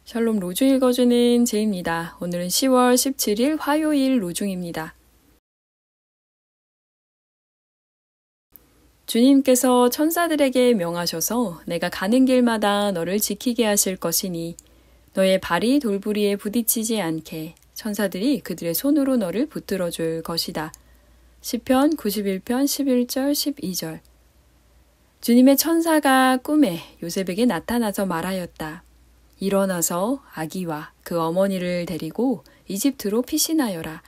샬롬 로중 읽어주는 제입니다. 오늘은 10월 17일 화요일 로중입니다. 주님께서 천사들에게 명하셔서 내가 가는 길마다 너를 지키게 하실 것이니 너의 발이 돌부리에 부딪히지 않게 천사들이 그들의 손으로 너를 붙들어 줄 것이다. 시편 91편 11절 12절. 주님의 천사가 꿈에 요셉에게 나타나서 말하였다. 일어나서 아기와 그 어머니를 데리고 이집트로 피신하여라.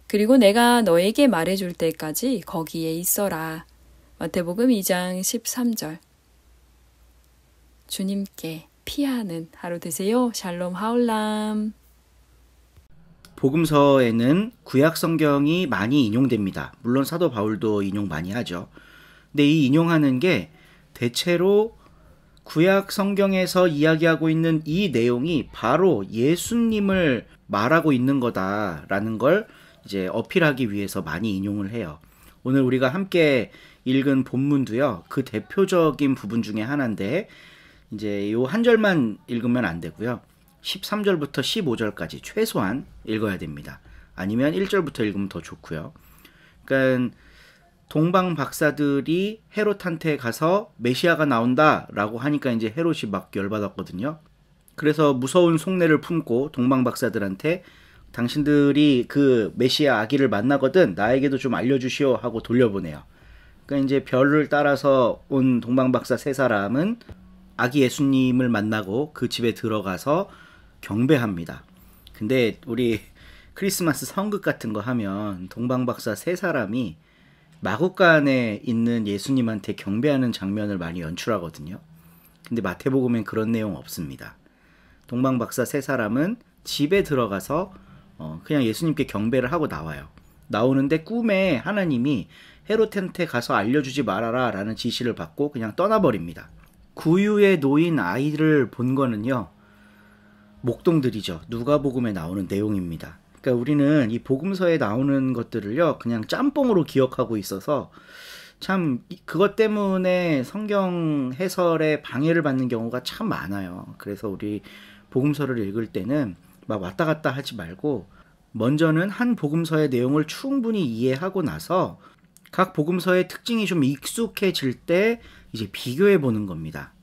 그리고 내가 너에게 말해줄 때까지 거기에 있어라. 마태복음 2장 13절. 주님께 피하는 하루 되세요. 샬롬 하울람. 복음서에는 구약 성경이 많이 인용됩니다. 물론 사도 바울도 인용 많이 하죠. 근데 이 인용하는 게 대체로 구약 성경에서 이야기하고 있는 이 내용이 바로 예수님을 말하고 있는 거다라는 걸 이제 어필하기 위해서 많이 인용을 해요. 오늘 우리가 함께 읽은 본문도요, 그 대표적인 부분 중에 하나인데, 이제 요 한 절만 읽으면 안 되고요. 13절부터 15절까지 최소한 읽어야 됩니다. 아니면 1절부터 읽으면 더 좋고요. 그러니까 동방 박사들이 헤롯한테 가서 메시아가 나온다라고 하니까 이제 헤롯이 막 열받았거든요. 그래서 무서운 속내를 품고 동방 박사들한테 당신들이 그 메시아 아기를 만나거든 나에게도 좀 알려주시오 하고 돌려보내요. 그러니까 이제 별을 따라서 온 동방 박사 세 사람은 아기 예수님을 만나고 그 집에 들어가서 경배합니다. 근데 우리 크리스마스 성극 같은 거 하면 동방 박사 세 사람이 마구간에 있는 예수님한테 경배하는 장면을 많이 연출하거든요. 근데 마태복음엔 그런 내용 없습니다. 동방 박사 세 사람은 집에 들어가서 그냥 예수님께 경배를 하고 나와요. 나오는데 꿈에 하나님이 헤롯한테 가서 알려주지 말아라 라는 지시를 받고 그냥 떠나버립니다. 구유에 놓인 아이를 본 거는요, 목동들이죠. 누가복음에 나오는 내용입니다. 그러니까 우리는 이 복음서에 나오는 것들을요, 그냥 짬뽕으로 기억하고 있어서 참 그것 때문에 성경 해설에 방해를 받는 경우가 참 많아요. 그래서 우리 복음서를 읽을 때는 막 왔다 갔다 하지 말고 먼저는 한 복음서의 내용을 충분히 이해하고 나서 각 복음서의 특징이 좀 익숙해질 때 이제 비교해 보는 겁니다.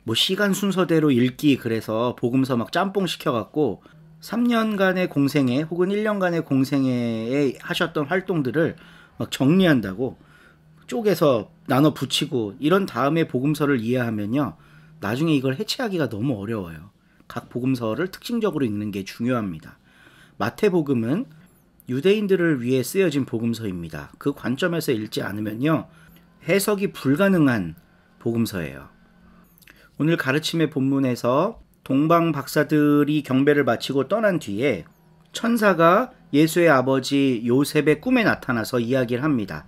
뭐 시간 순서대로 읽기 그래서 복음서 막 짬뽕 시켜갖고 3년간의 공생애 혹은 1년간의 공생애에 하셨던 활동들을 막 정리한다고 쪼개서 나눠 붙이고 이런 다음에 복음서를 이해하면요, 나중에 이걸 해체하기가 너무 어려워요. 각 복음서를 특징적으로 읽는 게 중요합니다. 마태복음은 유대인들을 위해 쓰여진 복음서입니다. 그 관점에서 읽지 않으면요, 해석이 불가능한 복음서예요. 오늘 가르침의 본문에서 동방 박사들이 경배를 마치고 떠난 뒤에 천사가 예수의 아버지 요셉의 꿈에 나타나서 이야기를 합니다.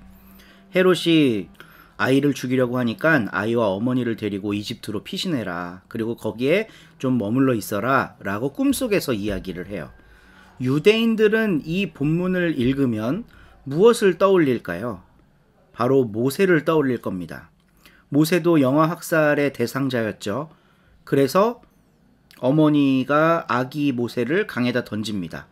헤롯이 아이를 죽이려고 하니까 아이와 어머니를 데리고 이집트로 피신해라. 그리고 거기에 좀 머물러 있어라 라고 꿈속에서 이야기를 해요. 유대인들은 이 본문을 읽으면 무엇을 떠올릴까요? 바로 모세를 떠올릴 겁니다. 모세도 영아 학살의 대상자였죠. 그래서 어머니가 아기 모세를 강에다 던집니다.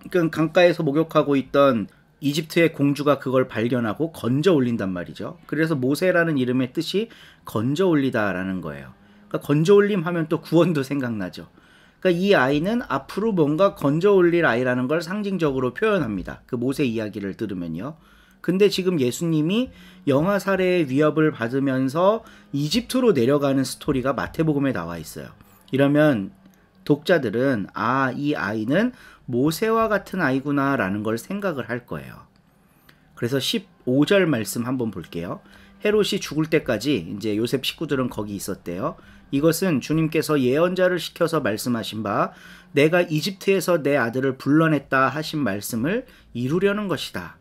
그러니까 강가에서 목욕하고 있던 이집트의 공주가 그걸 발견하고 건져 올린단 말이죠. 그래서 모세라는 이름의 뜻이 건져 올리다라는 거예요. 그러니까 건져 올림 하면 또 구원도 생각나죠. 그러니까 이 아이는 앞으로 뭔가 건져 올릴 아이라는 걸 상징적으로 표현합니다. 그 모세 이야기를 들으면요. 근데 지금 예수님이 영아 살해의 위협을 받으면서 이집트로 내려가는 스토리가 마태복음에 나와 있어요. 이러면 독자들은 이 아이는 모세와 같은 아이구나 라는 걸 생각을 할 거예요. 그래서 15절 말씀 한번 볼게요. 헤롯이 죽을 때까지 이제 요셉 식구들은 거기 있었대요. 이것은 주님께서 예언자를 시켜서 말씀하신 바 내가 이집트에서 내 아들을 불러냈다 하신 말씀을 이루려는 것이다.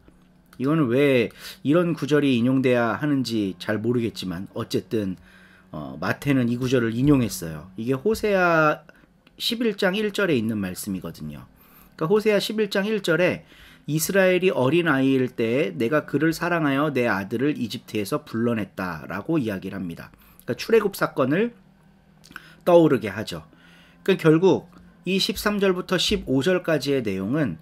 이거는 왜 이런 구절이 인용돼야 하는지 잘 모르겠지만 어쨌든 마태는 이 구절을 인용했어요. 이게 호세아 11장 1절에 있는 말씀이거든요. 그러니까 호세아 11장 1절에 이스라엘이 어린아이일 때 내가 그를 사랑하여 내 아들을 이집트에서 불러냈다라고 이야기를 합니다. 그러니까 출애굽 사건을 떠오르게 하죠. 그러니까 결국 이 13절부터 15절까지의 내용은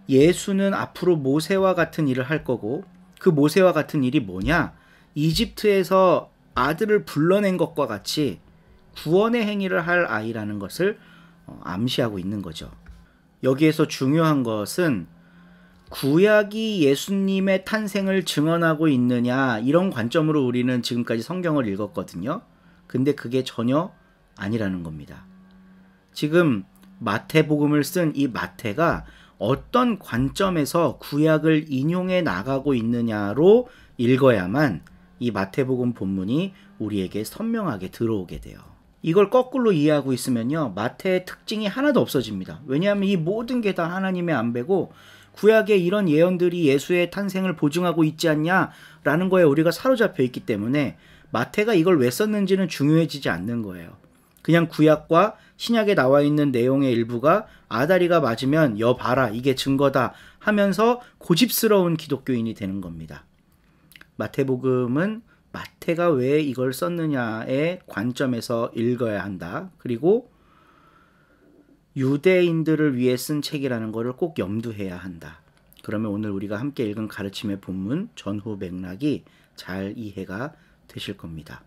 예수는 앞으로 모세와 같은 일을 할 거고, 그 모세와 같은 일이 뭐냐? 이집트에서 아들을 불러낸 것과 같이 구원의 행위를 할 아이라는 것을 암시하고 있는 거죠. 여기에서 중요한 것은 구약이 예수님의 탄생을 증언하고 있느냐, 이런 관점으로 우리는 지금까지 성경을 읽었거든요. 근데 그게 전혀 아니라는 겁니다. 지금 마태복음을 쓴 이 마태가 어떤 관점에서 구약을 인용해 나가고 있느냐로 읽어야만 이 마태복음 본문이 우리에게 선명하게 들어오게 돼요. 이걸 거꾸로 이해하고 있으면요, 마태의 특징이 하나도 없어집니다. 왜냐하면 이 모든 게 다 하나님의 안배고 구약의 이런 예언들이 예수의 탄생을 보증하고 있지 않냐라는 거에 우리가 사로잡혀 있기 때문에 마태가 이걸 왜 썼는지는 중요해지지 않는 거예요. 그냥 구약과 신약에 나와 있는 내용의 일부가 아다리가 맞으면 여봐라, 이게 증거다 하면서 고집스러운 기독교인이 되는 겁니다. 마태복음은 마태가 왜 이걸 썼느냐의 관점에서 읽어야 한다. 그리고 유대인들을 위해 쓴 책이라는 것을 꼭 염두해야 한다. 그러면 오늘 우리가 함께 읽은 가르침의 본문 전후 맥락이 잘 이해가 되실 겁니다.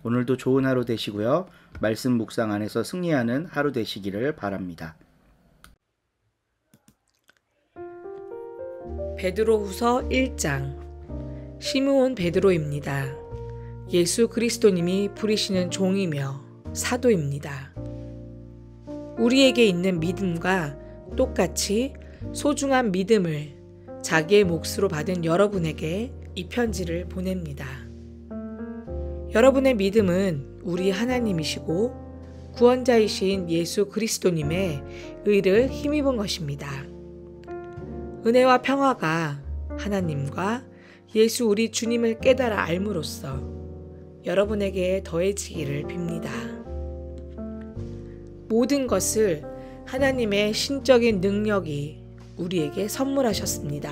오늘도 좋은 하루 되시고요. 말씀 묵상 안에서 승리하는 하루 되시기를 바랍니다. 베드로후서 1장. 시므온 베드로입니다. 예수 그리스도님이 부리시는 종이며 사도입니다. 우리에게 있는 믿음과 똑같이 소중한 믿음을 자기의 몫으로 받은 여러분에게 이 편지를 보냅니다. 여러분의 믿음은 우리 하나님이시고 구원자이신 예수 그리스도님의 의를 힘입은 것입니다. 은혜와 평화가 하나님과 예수 우리 주님을 깨달아 알므로써 여러분에게 더해지기를 빕니다. 모든 것을 하나님의 신적인 능력이 우리에게 선물하셨습니다.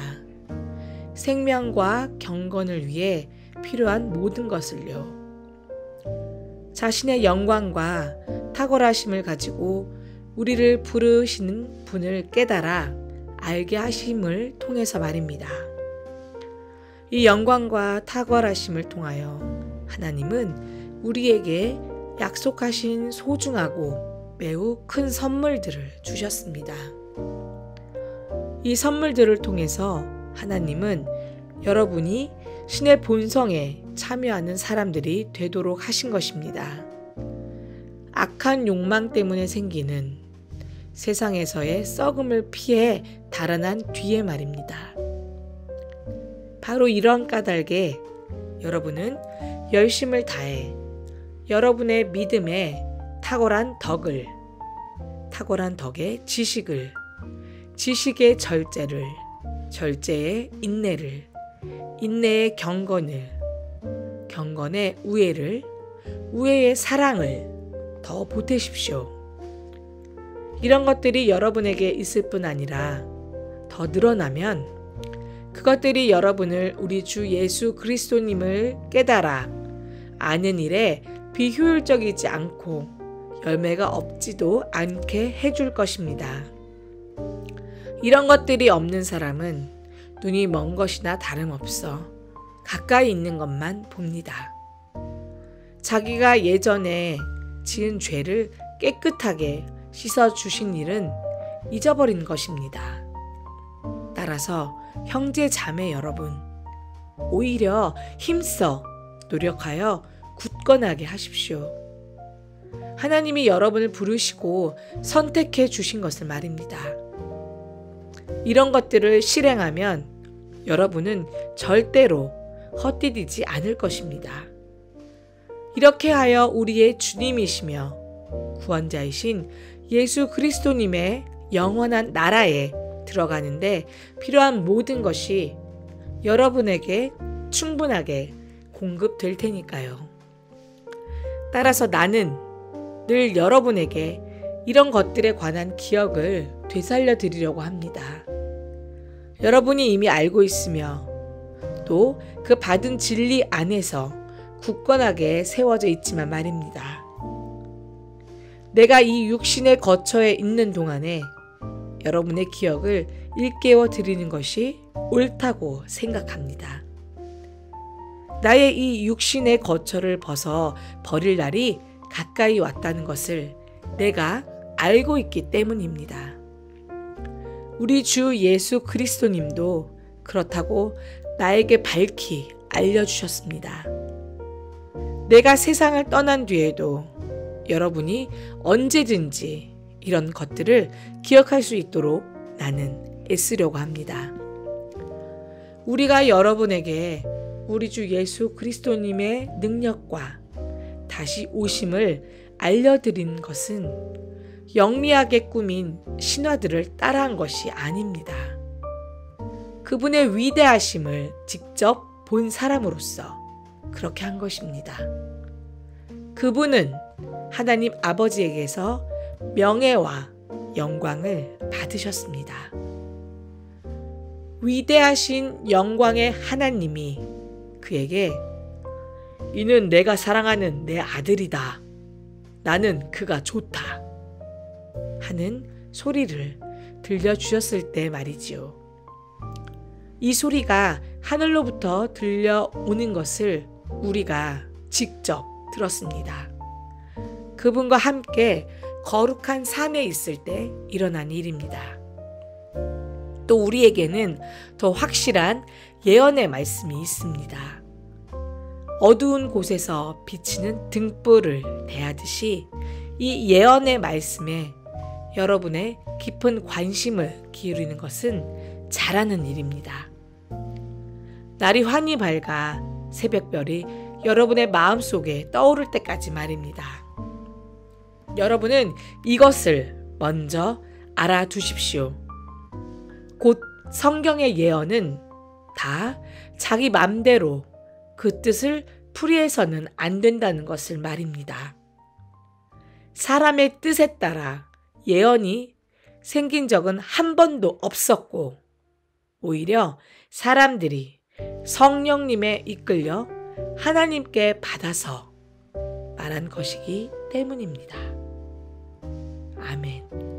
생명과 경건을 위해 필요한 모든 것을요. 자신의 영광과 탁월하심을 가지고 우리를 부르시는 분을 깨달아 알게 하심을 통해서 말입니다. 이 영광과 탁월하심을 통하여 하나님은 우리에게 약속하신 소중하고 매우 큰 선물들을 주셨습니다. 이 선물들을 통해서 하나님은 여러분이 신의 본성에 참여하는 사람들이 되도록 하신 것입니다. 악한 욕망 때문에 생기는 세상에서의 썩음을 피해 달아난 뒤에 말입니다. 바로 이런 까닭에 여러분은 열심을 다해 여러분의 믿음에 탁월한 덕을, 탁월한 덕의 지식을, 지식의 절제를, 절제의 인내를, 인내의 경건을, 경건의 우애를, 우애의 사랑을 더 보태십시오. 이런 것들이 여러분에게 있을 뿐 아니라 더 늘어나면 그것들이 여러분을 우리 주 예수 그리스도님을 깨달아 아는 일에 비효율적이지 않고 열매가 없지도 않게 해줄 것입니다. 이런 것들이 없는 사람은 눈이 먼 것이나 다름없어 가까이 있는 것만 봅니다. 자기가 예전에 지은 죄를 깨끗하게 씻어주신 일은 잊어버린 것입니다. 따라서 형제 자매 여러분, 오히려 힘써 노력하여 굳건하게 하십시오. 하나님이 여러분을 부르시고 선택해 주신 것을 말입니다. 이런 것들을 실행하면 여러분은 절대로 헛디디지 않을 것입니다. 이렇게 하여 우리의 주님이시며 구원자이신 예수 그리스도님의 영원한 나라에 들어가는데 필요한 모든 것이 여러분에게 충분하게 공급될 테니까요. 따라서 나는 늘 여러분에게 이런 것들에 관한 기억을 되살려 드리려고 합니다. 여러분이 이미 알고 있으며 또 그 받은 진리 안에서 굳건하게 세워져 있지만 말입니다. 내가 이 육신의 거처에 있는 동안에 여러분의 기억을 일깨워 드리는 것이 옳다고 생각합니다. 나의 이 육신의 거처를 벗어 버릴 날이 가까이 왔다는 것을 내가 알고 있기 때문입니다. 우리 주 예수 그리스도님도 그렇다고 나에게 밝히 알려주셨습니다. 내가 세상을 떠난 뒤에도 여러분이 언제든지 이런 것들을 기억할 수 있도록 나는 애쓰려고 합니다. 우리가 여러분에게 우리 주 예수 그리스도님의 능력과 다시 오심을 알려드린 것은 영리하게 꾸민 신화들을 따라한 것이 아닙니다. 그분의 위대하심을 직접 본 사람으로서 그렇게 한 것입니다. 그분은 하나님 아버지에게서 명예와 영광을 받으셨습니다. 위대하신 영광의 하나님이 그에게 이는 내가 사랑하는 내 아들이다. 나는 그가 좋다. 하는 소리를 들려주셨을 때 말이지요. 이 소리가 하늘로부터 들려오는 것을 우리가 직접 들었습니다. 그분과 함께 거룩한 산에 있을 때 일어난 일입니다. 또 우리에게는 더 확실한 예언의 말씀이 있습니다. 어두운 곳에서 비치는 등불을 대하듯이 이 예언의 말씀에 여러분의 깊은 관심을 기울이는 것은 잘하는 일입니다. 날이 환히 밝아 새벽별이 여러분의 마음속에 떠오를 때까지 말입니다. 여러분은 이것을 먼저 알아두십시오. 곧 성경의 예언은 다 자기 맘대로 그 뜻을 풀이해서는 안 된다는 것을 말입니다. 사람의 뜻에 따라 예언이 생긴 적은 한 번도 없었고 오히려 사람들이 성령님에 이끌려 하나님께 받아서 말한 것이기 때문입니다. 아멘.